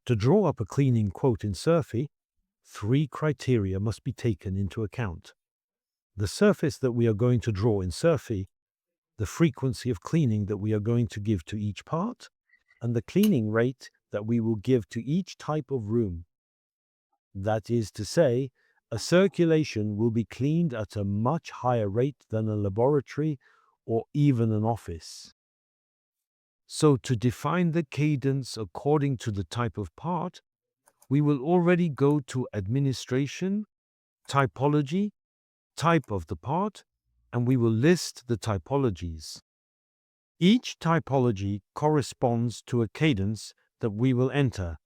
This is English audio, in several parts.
To draw up a cleaning quote in Surfy, three criteria must be taken into account. The surface that we are going to draw in Surfy, the frequency of cleaning that we are going to give to each part, and the cleaning rate that we will give to each type of room. That is to say, a circulation will be cleaned at a much higher rate than a laboratory or even an office. So to define the cadence according to the type of part, we will already go to administration, typology, type of the part, and we will list the typologies. Each typology corresponds to a cadence that we will enter.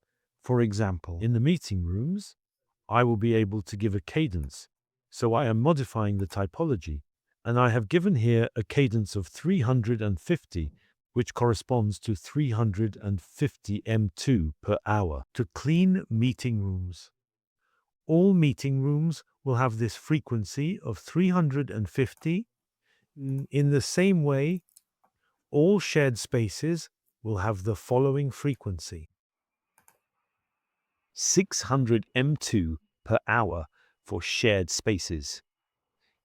For example, in the meeting rooms, I will be able to give a cadence. So I am modifying the typology, and I have given here a cadence of 350, which corresponds to 350 m2 per hour to clean meeting rooms. All meeting rooms will have this frequency of 350. In the same way, all shared spaces will have the following frequency: 600 m2 per hour for shared spaces.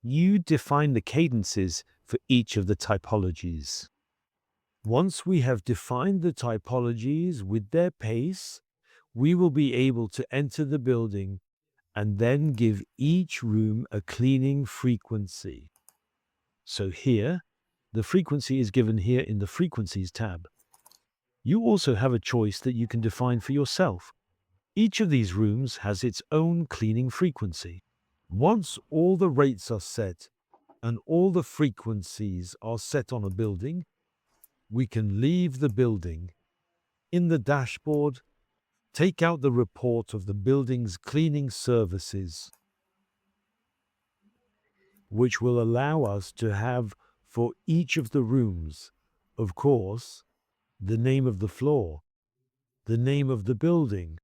You define the cadences for each of the typologies. Once we have defined the typologies with their pace, we will be able to enter the building and then give each room a cleaning frequency. So here, the frequency is given here in the Frequencies tab. You also have a choice that you can define for yourself. Each of these rooms has its own cleaning frequency. Once all the rates are set and all the frequencies are set on a building, we can leave the building. In the dashboard, take out the report of the building's cleaning services, which will allow us to have for each of the rooms, of course, the name of the floor, the name of the building,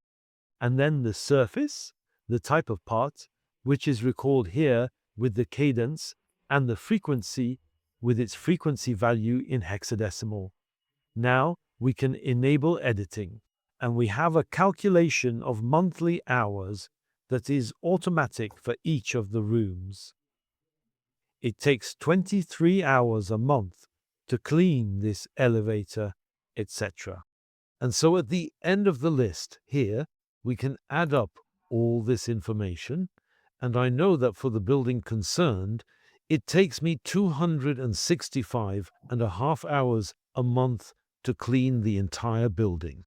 and then the surface, the type of part, which is recalled here with the cadence, and the frequency with its frequency value in hexadecimal. Now we can enable editing, and we have a calculation of monthly hours that is automatic for each of the rooms. It takes 23 hours a month to clean this elevator, etc. And so at the end of the list here, we can add up all this information, and I know that for the building concerned, it takes me 265.5 hours a month to clean the entire building.